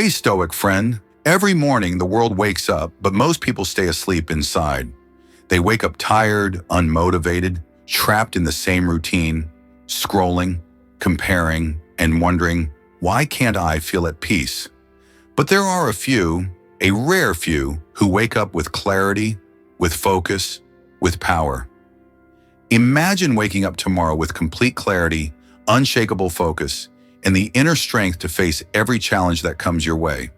Hey, Stoic friend. Every morning the world wakes up, but most people stay asleep inside. They wake up tired, unmotivated, trapped in the same routine, scrolling, comparing, and wondering, why can't I feel at peace? But there are a rare few, who wake up with clarity, with focus, with power. Imagine waking up tomorrow with complete clarity, unshakable focus, and the inner strength to face every challenge that comes your way.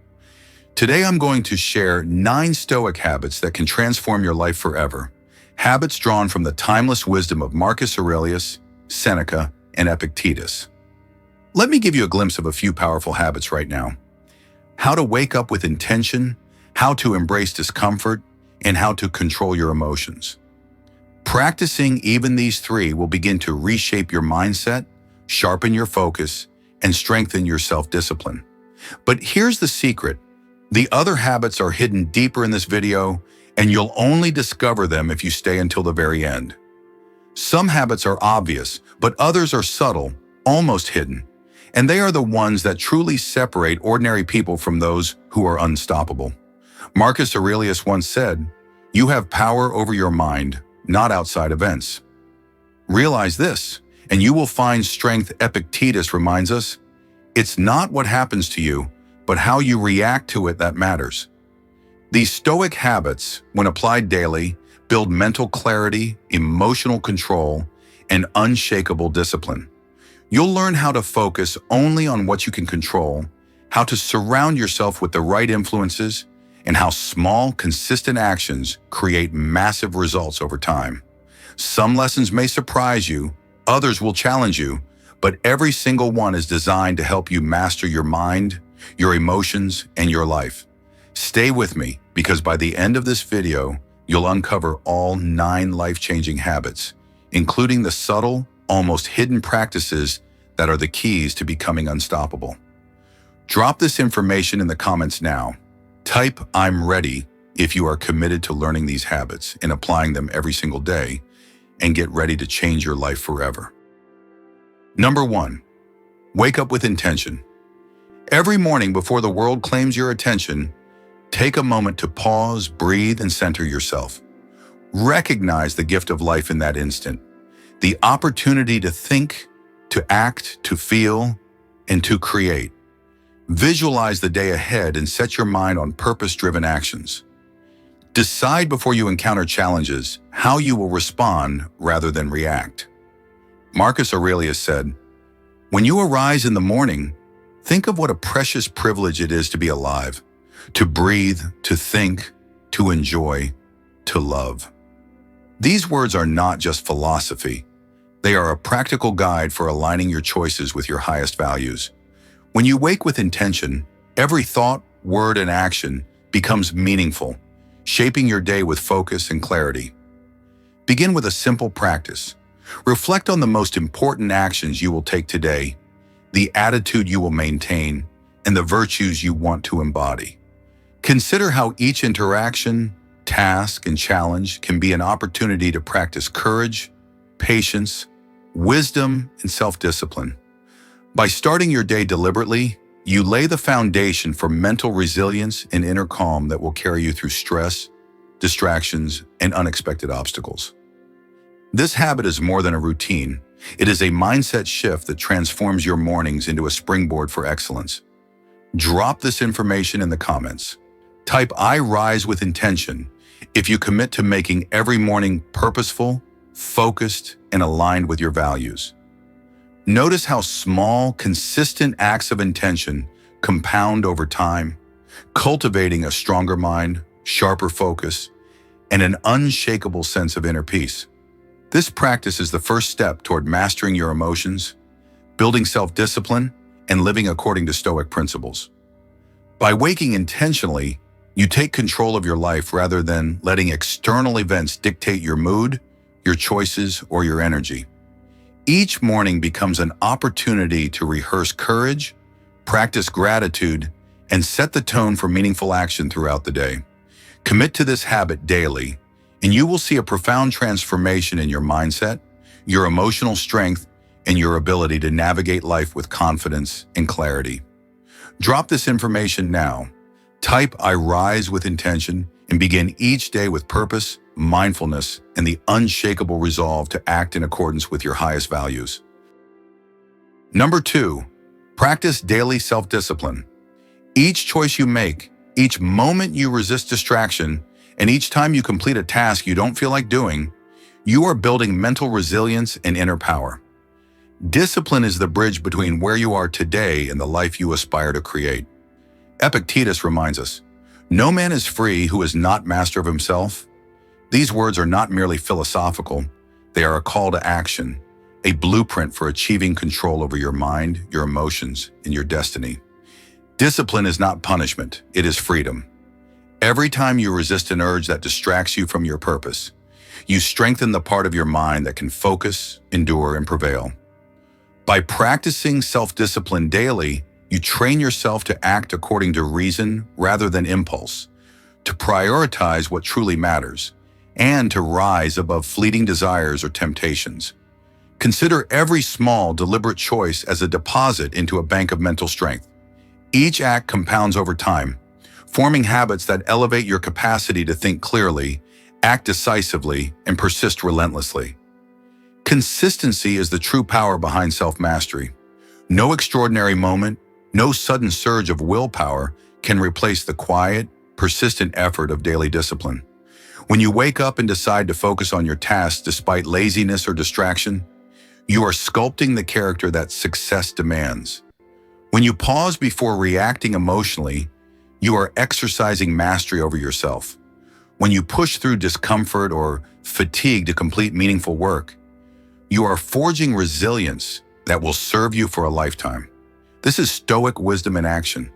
Today I'm going to share 9 Stoic habits that can transform your life forever. Habits drawn from the timeless wisdom of Marcus Aurelius, Seneca, and Epictetus. Let me give you a glimpse of a few powerful habits right now. How to wake up with intention, how to embrace discomfort, and how to control your emotions. Practicing even these 3 will begin to reshape your mindset, sharpen your focus, and strengthen your self-discipline. But here's the secret. The other habits are hidden deeper in this video, and you'll only discover them if you stay until the very end. Some habits are obvious, but others are subtle, almost hidden. And they are the ones that truly separate ordinary people from those who are unstoppable. Marcus Aurelius once said, "You have power over your mind, not outside events." Realize this, and you will find strength. Epictetus reminds us, it's not what happens to you, but how you react to it that matters. These Stoic habits, when applied daily, build mental clarity, emotional control, and unshakable discipline. You'll learn how to focus only on what you can control, how to surround yourself with the right influences, and how small, consistent actions create massive results over time. Some lessons may surprise you, others will challenge you, but every single one is designed to help you master your mind, your emotions, and your life. Stay with me, because by the end of this video, you'll uncover all 9 life-changing habits, including the subtle, almost hidden practices that are the keys to becoming unstoppable. Drop this information in the comments now. Type "I'm ready" if you are committed to learning these habits and applying them every single day, and get ready to change your life forever. Number 1, wake up with intention. Every morning before the world claims your attention, take a moment to pause, breathe, and center yourself. Recognize the gift of life in that instant, the opportunity to think, to act, to feel, and to create. Visualize the day ahead and set your mind on purpose-driven actions. Decide before you encounter challenges how you will respond rather than react. Marcus Aurelius said, "When you arise in the morning, think of what a precious privilege it is to be alive, to breathe, to think, to enjoy, to love." These words are not just philosophy. They are a practical guide for aligning your choices with your highest values. When you wake with intention, every thought, word, and action becomes meaningful, shaping your day with focus and clarity. Begin with a simple practice. Reflect on the most important actions you will take today, the attitude you will maintain, and the virtues you want to embody. Consider how each interaction, task, and challenge can be an opportunity to practice courage, patience, wisdom, and self-discipline. By starting your day deliberately, you lay the foundation for mental resilience and inner calm that will carry you through stress, distractions, and unexpected obstacles. This habit is more than a routine. It is a mindset shift that transforms your mornings into a springboard for excellence. Drop this information in the comments. Type "I rise with intention" if you commit to making every morning purposeful, focused, and aligned with your values. Notice how small, consistent acts of intention compound over time, cultivating a stronger mind, sharper focus, and an unshakable sense of inner peace. This practice is the first step toward mastering your emotions, building self-discipline, and living according to Stoic principles. By waking intentionally, you take control of your life rather than letting external events dictate your mood, your choices, or your energy. Each morning becomes an opportunity to rehearse courage, practice gratitude, and set the tone for meaningful action throughout the day. Commit to this habit daily, and you will see a profound transformation in your mindset, your emotional strength, and your ability to navigate life with confidence and clarity. Drop this information now. Type "I rise with intention" and begin each day with purpose, mindfulness, and the unshakable resolve to act in accordance with your highest values. Number 2, practice daily self-discipline. Each choice you make, each moment you resist distraction, and each time you complete a task you don't feel like doing, you are building mental resilience and inner power. Discipline is the bridge between where you are today and the life you aspire to create. Epictetus reminds us, "No man is free who is not master of himself." These words are not merely philosophical, they are a call to action, a blueprint for achieving control over your mind, your emotions, and your destiny. Discipline is not punishment, it is freedom. Every time you resist an urge that distracts you from your purpose, you strengthen the part of your mind that can focus, endure, and prevail. By practicing self-discipline daily, you train yourself to act according to reason rather than impulse, to prioritize what truly matters, and to rise above fleeting desires or temptations. Consider every small, deliberate choice as a deposit into a bank of mental strength. Each act compounds over time, forming habits that elevate your capacity to think clearly, act decisively, and persist relentlessly. Consistency is the true power behind self-mastery. No extraordinary moment, no sudden surge of willpower can replace the quiet, persistent effort of daily discipline. When you wake up and decide to focus on your tasks despite laziness or distraction, you are sculpting the character that success demands. When you pause before reacting emotionally, you are exercising mastery over yourself. When you push through discomfort or fatigue to complete meaningful work, you are forging resilience that will serve you for a lifetime. This is Stoic wisdom in action.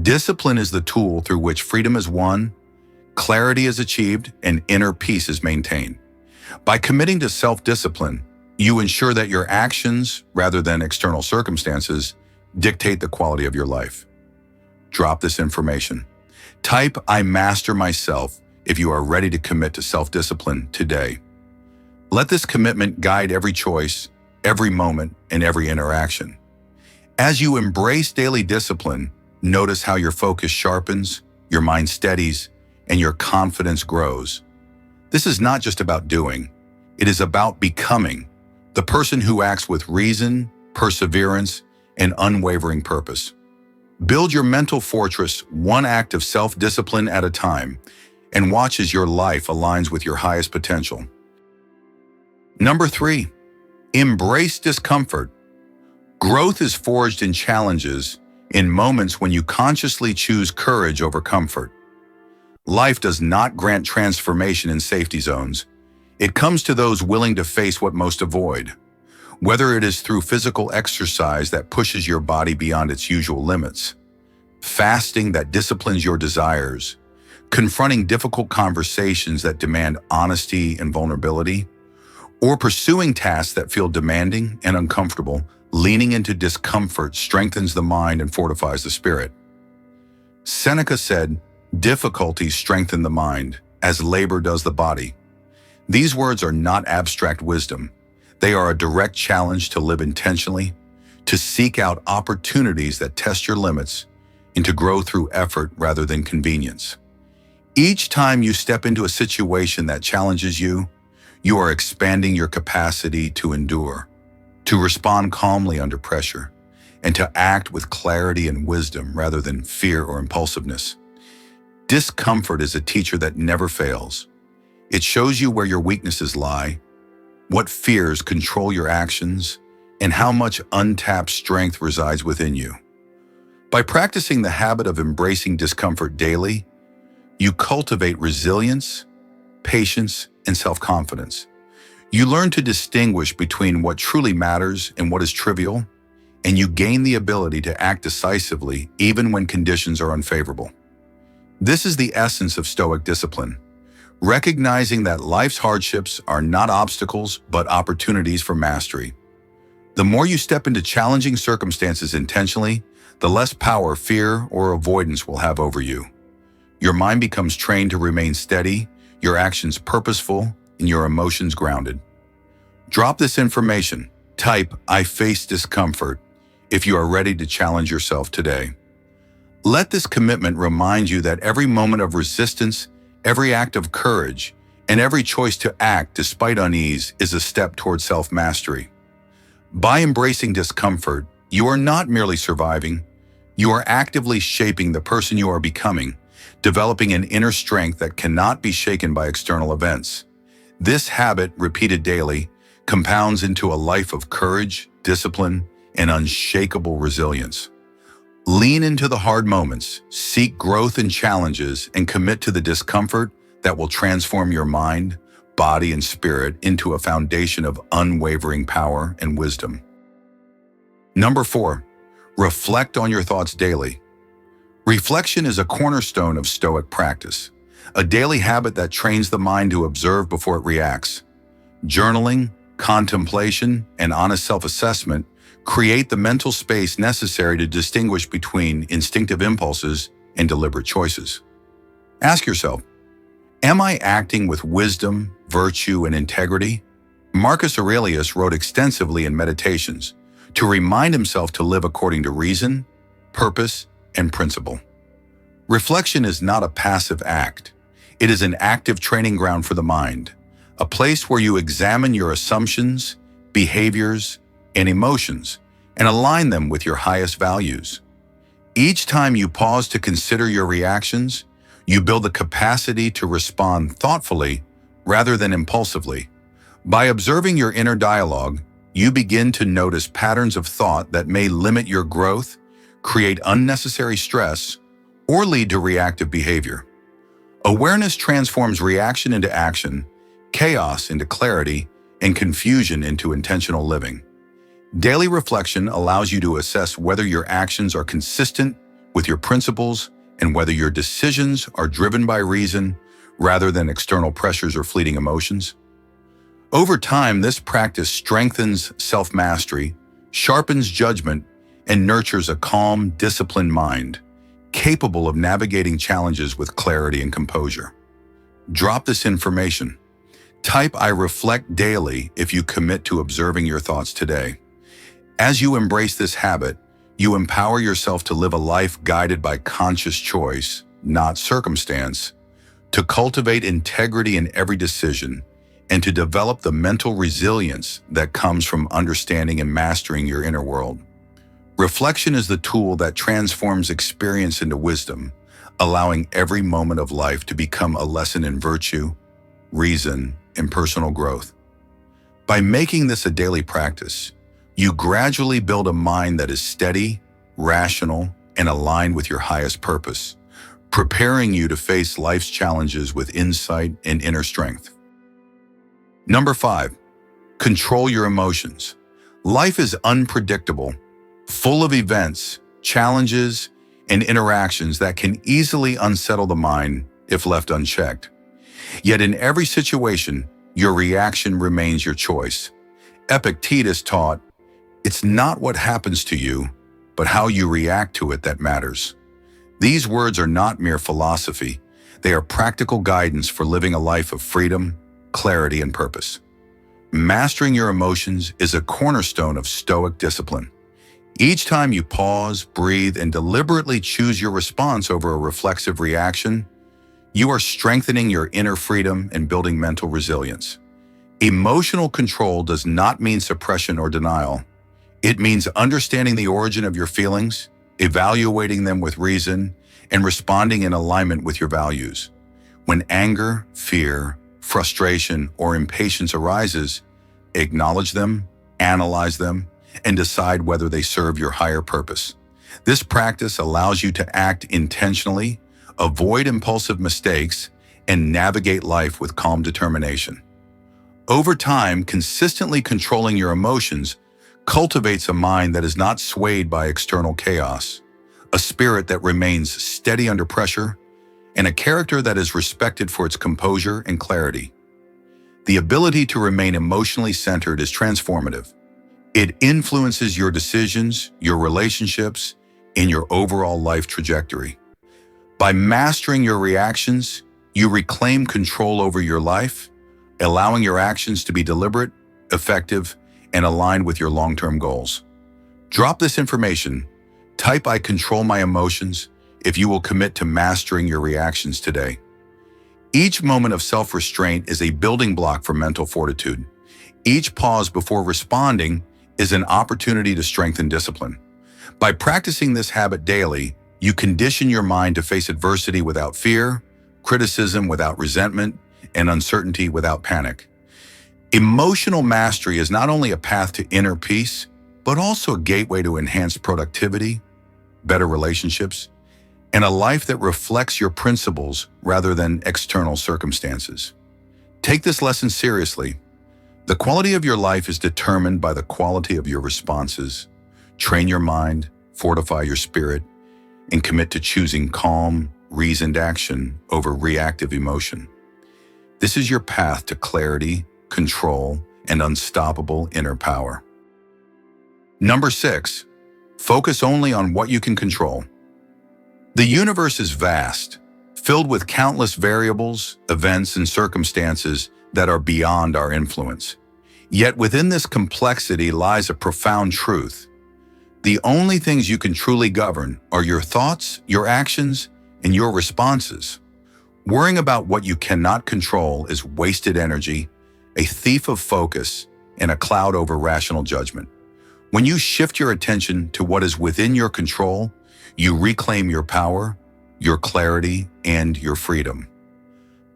Discipline is the tool through which freedom is won, clarity is achieved, and inner peace is maintained. By committing to self-discipline, you ensure that your actions, rather than external circumstances, dictate the quality of your life. Drop this information. Type "I master myself" if you are ready to commit to self-discipline today. Let this commitment guide every choice, every moment, and every interaction. As you embrace daily discipline, notice how your focus sharpens, your mind steadies, and your confidence grows. This is not just about doing, it is about becoming the person who acts with reason, perseverance, and unwavering purpose. Build your mental fortress one act of self-discipline at a time, and watch as your life aligns with your highest potential. Number 3, embrace discomfort. Growth is forged in challenges, in moments when you consciously choose courage over comfort. Life does not grant transformation in safety zones. It comes to those willing to face what most avoid. Whether it is through physical exercise that pushes your body beyond its usual limits, fasting that disciplines your desires, confronting difficult conversations that demand honesty and vulnerability, or pursuing tasks that feel demanding and uncomfortable, leaning into discomfort strengthens the mind and fortifies the spirit. Seneca said, "Difficulties strengthen the mind, as labor does the body." These words are not abstract wisdom. They are a direct challenge to live intentionally, to seek out opportunities that test your limits, and to grow through effort rather than convenience. Each time you step into a situation that challenges you, you are expanding your capacity to endure, to respond calmly under pressure, and to act with clarity and wisdom rather than fear or impulsiveness. Discomfort is a teacher that never fails. It shows you where your weaknesses lie, what fears control your actions, and how much untapped strength resides within you. By practicing the habit of embracing discomfort daily, you cultivate resilience, patience, and self-confidence. You learn to distinguish between what truly matters and what is trivial, and you gain the ability to act decisively even when conditions are unfavorable. This is the essence of Stoic discipline, recognizing that life's hardships are not obstacles but opportunities for mastery. The more you step into challenging circumstances intentionally, the less power fear or avoidance will have over you. Your mind becomes trained to remain steady, your actions purposeful, and your emotions grounded. Drop this information. Type "I face discomfort" if you are ready to challenge yourself today. Let this commitment remind you that every moment of resistance, every act of courage, and every choice to act despite unease is a step toward self-mastery. By embracing discomfort, you are not merely surviving, you are actively shaping the person you are becoming, developing an inner strength that cannot be shaken by external events. This habit, repeated daily, compounds into a life of courage, discipline, and unshakable resilience. Lean into the hard moments, seek growth in challenges, and commit to the discomfort that will transform your mind, body, and spirit into a foundation of unwavering power and wisdom. Number 4, reflect on your thoughts daily. Reflection is a cornerstone of Stoic practice, a daily habit that trains the mind to observe before it reacts. Journaling, contemplation, and honest self-assessment create the mental space necessary to distinguish between instinctive impulses and deliberate choices. Ask yourself, am I acting with wisdom, virtue, and integrity? Marcus Aurelius wrote extensively in Meditations to remind himself to live according to reason, purpose, and principle. Reflection is not a passive act. It is an active training ground for the mind, a place where you examine your assumptions, behaviors, and emotions and align them with your highest values. Each time you pause to consider your reactions, you build the capacity to respond thoughtfully rather than impulsively. By observing your inner dialogue, you begin to notice patterns of thought that may limit your growth, create unnecessary stress, or lead to reactive behavior. Awareness transforms reaction into action, chaos into clarity, and confusion into intentional living. Daily reflection allows you to assess whether your actions are consistent with your principles and whether your decisions are driven by reason rather than external pressures or fleeting emotions. Over time, this practice strengthens self-mastery, sharpens judgment, and nurtures a calm, disciplined mind, capable of navigating challenges with clarity and composure. Drop this information. Type "I reflect daily" if you commit to observing your thoughts today. As you embrace this habit, you empower yourself to live a life guided by conscious choice, not circumstance, to cultivate integrity in every decision, and to develop the mental resilience that comes from understanding and mastering your inner world. Reflection is the tool that transforms experience into wisdom, allowing every moment of life to become a lesson in virtue, reason, and personal growth. By making this a daily practice, you gradually build a mind that is steady, rational, and aligned with your highest purpose, preparing you to face life's challenges with insight and inner strength. Number 5, control your emotions. Life is unpredictable, full of events, challenges, and interactions that can easily unsettle the mind if left unchecked. Yet in every situation, your reaction remains your choice. Epictetus taught, "It's not what happens to you, but how you react to it that matters." These words are not mere philosophy. They are practical guidance for living a life of freedom, clarity, and purpose. Mastering your emotions is a cornerstone of Stoic discipline. Each time you pause, breathe, and deliberately choose your response over a reflexive reaction, you are strengthening your inner freedom and building mental resilience. Emotional control does not mean suppression or denial. It means understanding the origin of your feelings, evaluating them with reason, and responding in alignment with your values. When anger, fear, frustration, or impatience arises, acknowledge them, analyze them, and decide whether they serve your higher purpose. This practice allows you to act intentionally, avoid impulsive mistakes, and navigate life with calm determination. Over time, consistently controlling your emotions cultivates a mind that is not swayed by external chaos, a spirit that remains steady under pressure, and a character that is respected for its composure and clarity. The ability to remain emotionally centered is transformative. It influences your decisions, your relationships, and your overall life trajectory. By mastering your reactions, you reclaim control over your life, allowing your actions to be deliberate, effective, and aligned with your long-term goals. Drop this information. Type "I control my emotions" if you will commit to mastering your reactions today. Each moment of self-restraint is a building block for mental fortitude. Each pause before responding is an opportunity to strengthen discipline. By practicing this habit daily, you condition your mind to face adversity without fear, criticism without resentment, and uncertainty without panic. Emotional mastery is not only a path to inner peace, but also a gateway to enhanced productivity, better relationships, and a life that reflects your principles rather than external circumstances. Take this lesson seriously. The quality of your life is determined by the quality of your responses. Train your mind, fortify your spirit, and commit to choosing calm, reasoned action over reactive emotion. This is your path to clarity, control, and unstoppable inner power. Number 6, focus only on what you can control. The universe is vast, filled with countless variables, events, and circumstances that are beyond our influence. Yet within this complexity lies a profound truth. The only things you can truly govern are your thoughts, your actions, and your responses. Worrying about what you cannot control is wasted energy, a thief of focus, and a cloud over rational judgment. When you shift your attention to what is within your control, you reclaim your power, your clarity, and your freedom.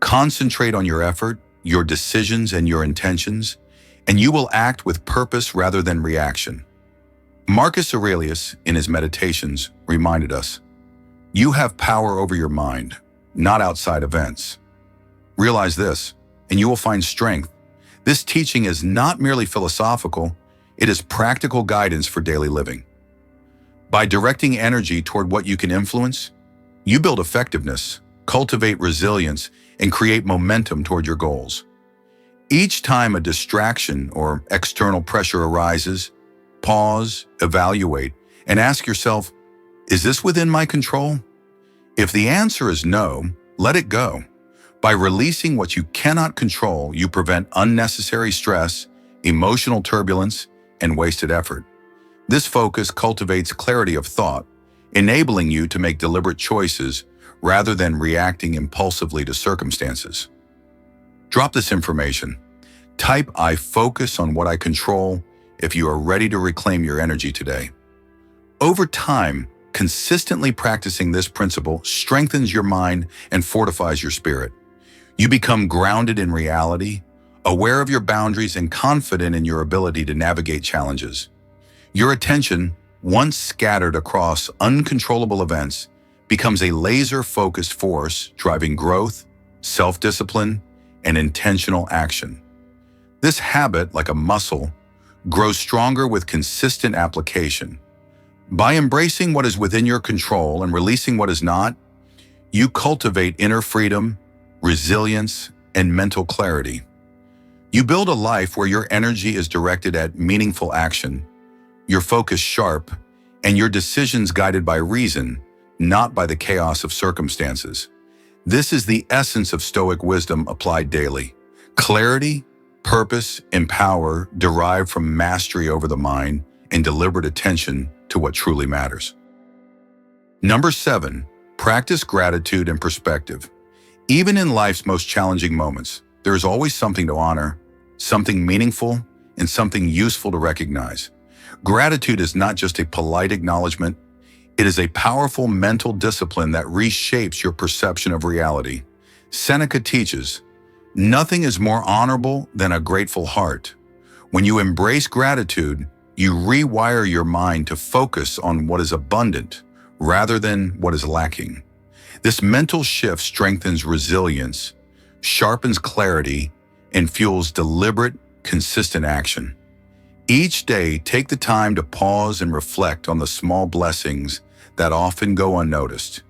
Concentrate on your effort, your decisions, and your intentions, and you will act with purpose rather than reaction. Marcus Aurelius, in his Meditations, reminded us, "You have power over your mind, not outside events." Realize this, and you will find strength. This teaching is not merely philosophical, it is practical guidance for daily living. By directing energy toward what you can influence, you build effectiveness, cultivate resilience, and create momentum toward your goals. Each time a distraction or external pressure arises, pause, evaluate, and ask yourself, is this within my control? If the answer is no, let it go. By releasing what you cannot control, you prevent unnecessary stress, emotional turbulence, and wasted effort. This focus cultivates clarity of thought, enabling you to make deliberate choices rather than reacting impulsively to circumstances. Drop this information. Type "I focus on what I control" if you are ready to reclaim your energy today. Over time, consistently practicing this principle strengthens your mind and fortifies your spirit. You become grounded in reality, aware of your boundaries, and confident in your ability to navigate challenges. Your attention, once scattered across uncontrollable events, becomes a laser-focused force driving growth, self-discipline, and intentional action. This habit, like a muscle, grows stronger with consistent application. By embracing what is within your control and releasing what is not, you cultivate inner freedom, resilience, and mental clarity. You build a life where your energy is directed at meaningful action, your focus sharp, and your decisions guided by reason, not by the chaos of circumstances. This is the essence of Stoic wisdom applied daily. Clarity, purpose, and power derive from mastery over the mind and deliberate attention to what truly matters. Number 7, practice gratitude and perspective. Even in life's most challenging moments, there is always something to honor, something meaningful, and something useful to recognize. Gratitude is not just a polite acknowledgement, it is a powerful mental discipline that reshapes your perception of reality. Seneca teaches, "Nothing is more honorable than a grateful heart." When you embrace gratitude, you rewire your mind to focus on what is abundant rather than what is lacking. This mental shift strengthens resilience, sharpens clarity, and fuels deliberate, consistent action. Each day, take the time to pause and reflect on the small blessings that often go unnoticed.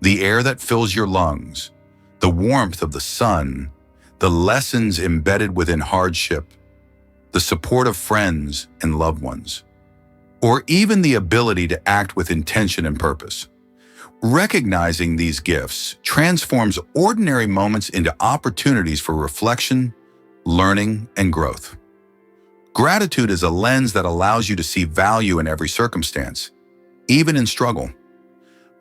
The air that fills your lungs, the warmth of the sun, the lessons embedded within hardship, the support of friends and loved ones, or even the ability to act with intention and purpose. Recognizing these gifts transforms ordinary moments into opportunities for reflection, learning, and growth. Gratitude is a lens that allows you to see value in every circumstance, even in struggle.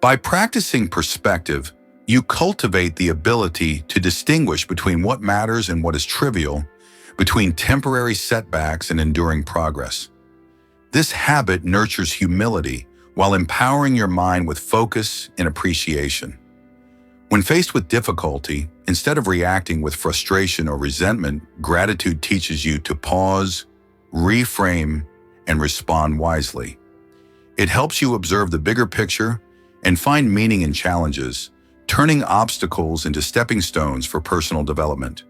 By practicing perspective, you cultivate the ability to distinguish between what matters and what is trivial, between temporary setbacks and enduring progress. This habit nurtures humility while empowering your mind with focus and appreciation. When faced with difficulty, instead of reacting with frustration or resentment, gratitude teaches you to pause, reframe, and respond wisely. It helps you observe the bigger picture and find meaning in challenges, turning obstacles into stepping stones for personal development.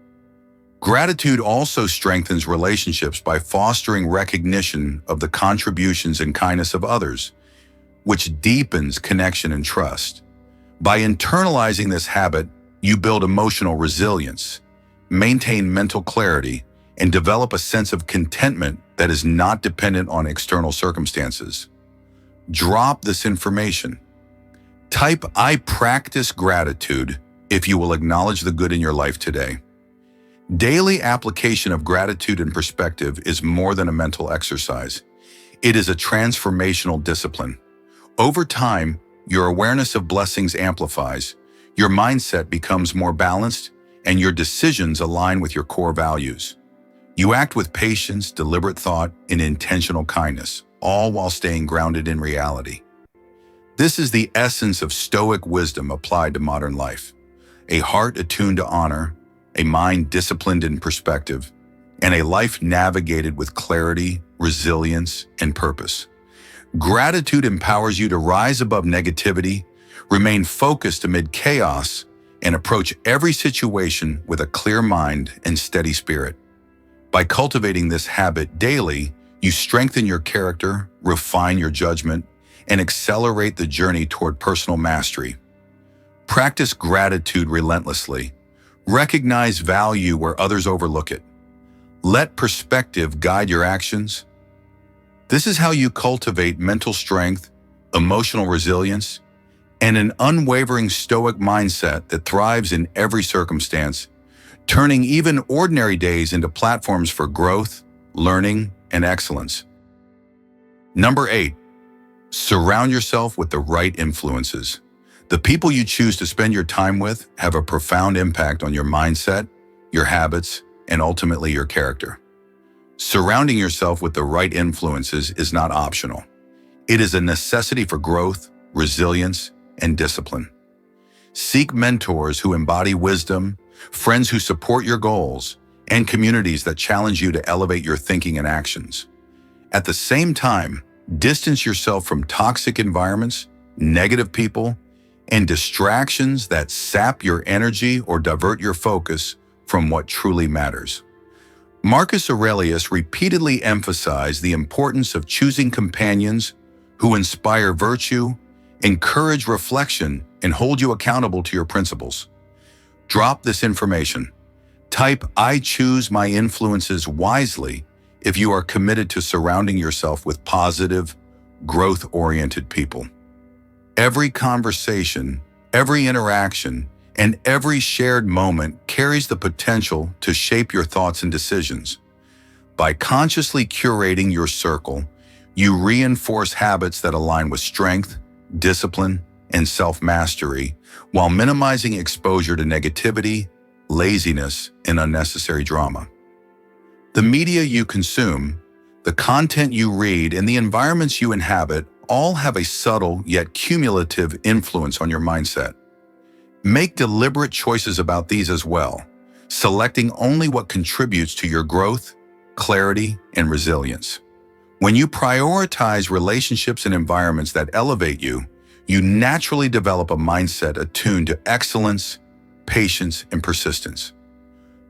Gratitude also strengthens relationships by fostering recognition of the contributions and kindness of others, which deepens connection and trust. By internalizing this habit, you build emotional resilience, maintain mental clarity, and develop a sense of contentment that is not dependent on external circumstances. Drop this information. Type "I practice gratitude" if you will acknowledge the good in your life today. Daily application of gratitude and perspective is more than a mental exercise. It is a transformational discipline. Over time, your awareness of blessings amplifies, your mindset becomes more balanced, and your decisions align with your core values. You act with patience, deliberate thought, and intentional kindness, all while staying grounded in reality. This is the essence of Stoic wisdom applied to modern life. A heart attuned to honor, a mind disciplined in perspective, and a life navigated with clarity, resilience, and purpose. Gratitude empowers you to rise above negativity, remain focused amid chaos, and approach every situation with a clear mind and steady spirit. By cultivating this habit daily, you strengthen your character, refine your judgment, and accelerate the journey toward personal mastery. Practice gratitude relentlessly. Recognize value where others overlook it. Let perspective guide your actions. This is how you cultivate mental strength, emotional resilience, and an unwavering Stoic mindset that thrives in every circumstance, turning even ordinary days into platforms for growth, learning, and excellence. Number 8, surround yourself with the right influences. The people you choose to spend your time with have a profound impact on your mindset, your habits, and ultimately your character. Surrounding yourself with the right influences is not optional. It is a necessity for growth, resilience, and discipline. Seek mentors who embody wisdom, friends who support your goals, and communities that challenge you to elevate your thinking and actions. At the same time, distance yourself from toxic environments, negative people, and distractions that sap your energy or divert your focus from what truly matters. Marcus Aurelius repeatedly emphasized the importance of choosing companions who inspire virtue, encourage reflection, and hold you accountable to your principles. Drop this information. Type "I choose my influences wisely" if you are committed to surrounding yourself with positive, growth-oriented people. Every conversation, every interaction, and every shared moment carries the potential to shape your thoughts and decisions. By consciously curating your circle, you reinforce habits that align with strength, discipline, and self-mastery, while minimizing exposure to negativity, laziness, and unnecessary drama. The media you consume, the content you read, and the environments you inhabit all have a subtle yet cumulative influence on your mindset. Make deliberate choices about these as well, selecting only what contributes to your growth, clarity, and resilience. When you prioritize relationships and environments that elevate you, you naturally develop a mindset attuned to excellence, patience, and persistence.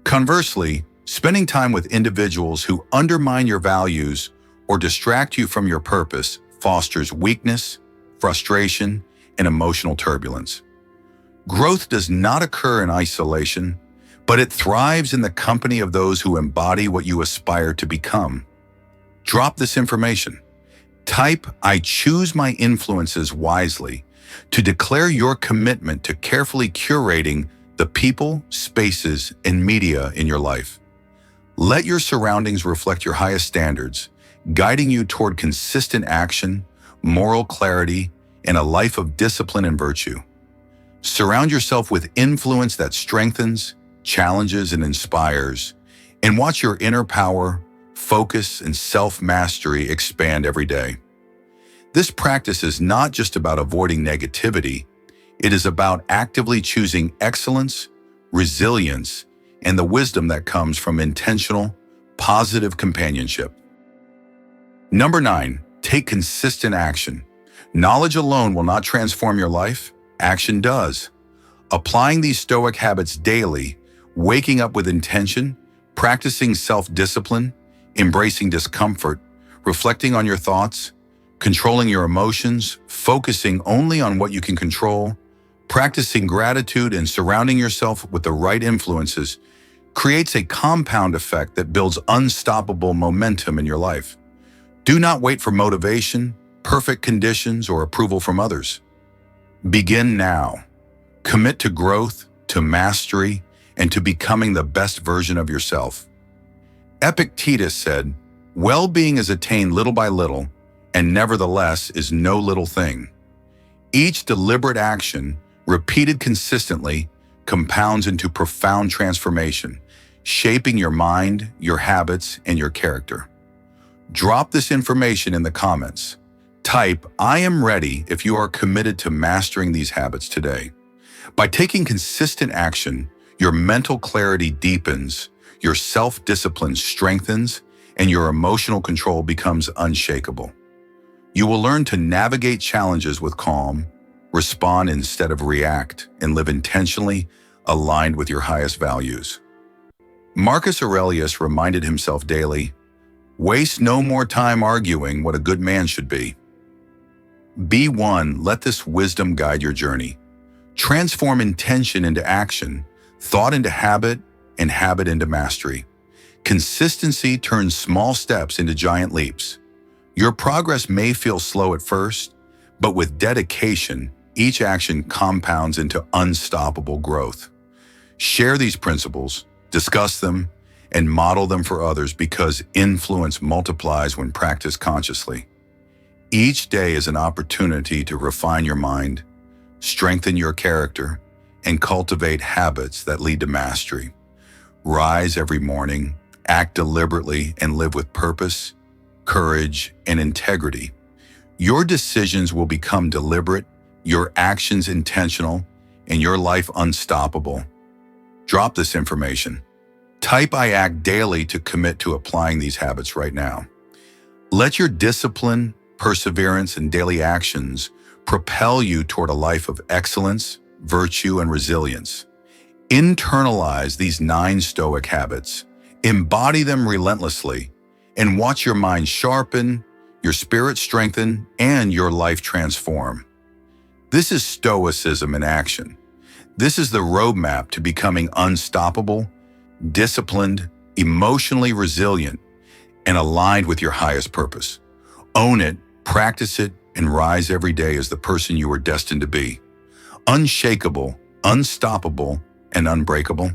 Conversely, spending time with individuals who undermine your values or distract you from your purpose fosters weakness, frustration, and emotional turbulence. Growth does not occur in isolation, but it thrives in the company of those who embody what you aspire to become. Drop this information. Type "I choose my influences wisely" to declare your commitment to carefully curating the people, spaces, and media in your life. Let your surroundings reflect your highest standards, guiding you toward consistent action, moral clarity, and a life of discipline and virtue. Surround yourself with influence that strengthens, challenges, and inspires, and watch your inner power, focus, and self-mastery expand every day. This practice is not just about avoiding negativity, it is about actively choosing excellence, resilience, and the wisdom that comes from intentional, positive companionship. Number 9, take consistent action. Knowledge alone will not transform your life, action does. Applying these Stoic habits daily, waking up with intention, practicing self-discipline, embracing discomfort, reflecting on your thoughts, controlling your emotions, focusing only on what you can control, practicing gratitude, and surrounding yourself with the right influences creates a compound effect that builds unstoppable momentum in your life. Do not wait for motivation, perfect conditions, or approval from others. Begin now. Commit to growth, to mastery, and to becoming the best version of yourself. Epictetus said, "Well-being is attained little by little, and nevertheless is no little thing." Each deliberate action, repeated consistently, compounds into profound transformation, shaping your mind, your habits, and your character. Drop this information in the comments. Type, "I am ready" if you are committed to mastering these habits today. By taking consistent action, your mental clarity deepens, your self-discipline strengthens, and your emotional control becomes unshakable. You will learn to navigate challenges with calm, respond instead of react, and live intentionally aligned with your highest values. Marcus Aurelius reminded himself daily, "Waste no more time arguing what a good man should be." Be one, let this wisdom guide your journey. Transform intention into action, thought into habit, and habit into mastery. Consistency turns small steps into giant leaps. Your progress may feel slow at first, but with dedication, each action compounds into unstoppable growth. Share these principles, discuss them, and model them for others because influence multiplies when practiced consciously. Each day is an opportunity to refine your mind, strengthen your character, and cultivate habits that lead to mastery. Rise every morning, act deliberately, and live with purpose, courage, and integrity. Your decisions will become deliberate, your actions intentional, and your life unstoppable. Drop this information. Type "I act daily" to commit to applying these habits right now. Let your discipline, perseverance, and daily actions propel you toward a life of excellence, virtue, and resilience. Internalize these 9 Stoic habits, embody them relentlessly, and watch your mind sharpen, your spirit strengthen, and your life transform. This is Stoicism in action. This is the roadmap to becoming unstoppable, disciplined, emotionally resilient, and aligned with your highest purpose. Own it, practice it, and rise every day as the person you are destined to be. Unshakable, unstoppable, and unbreakable.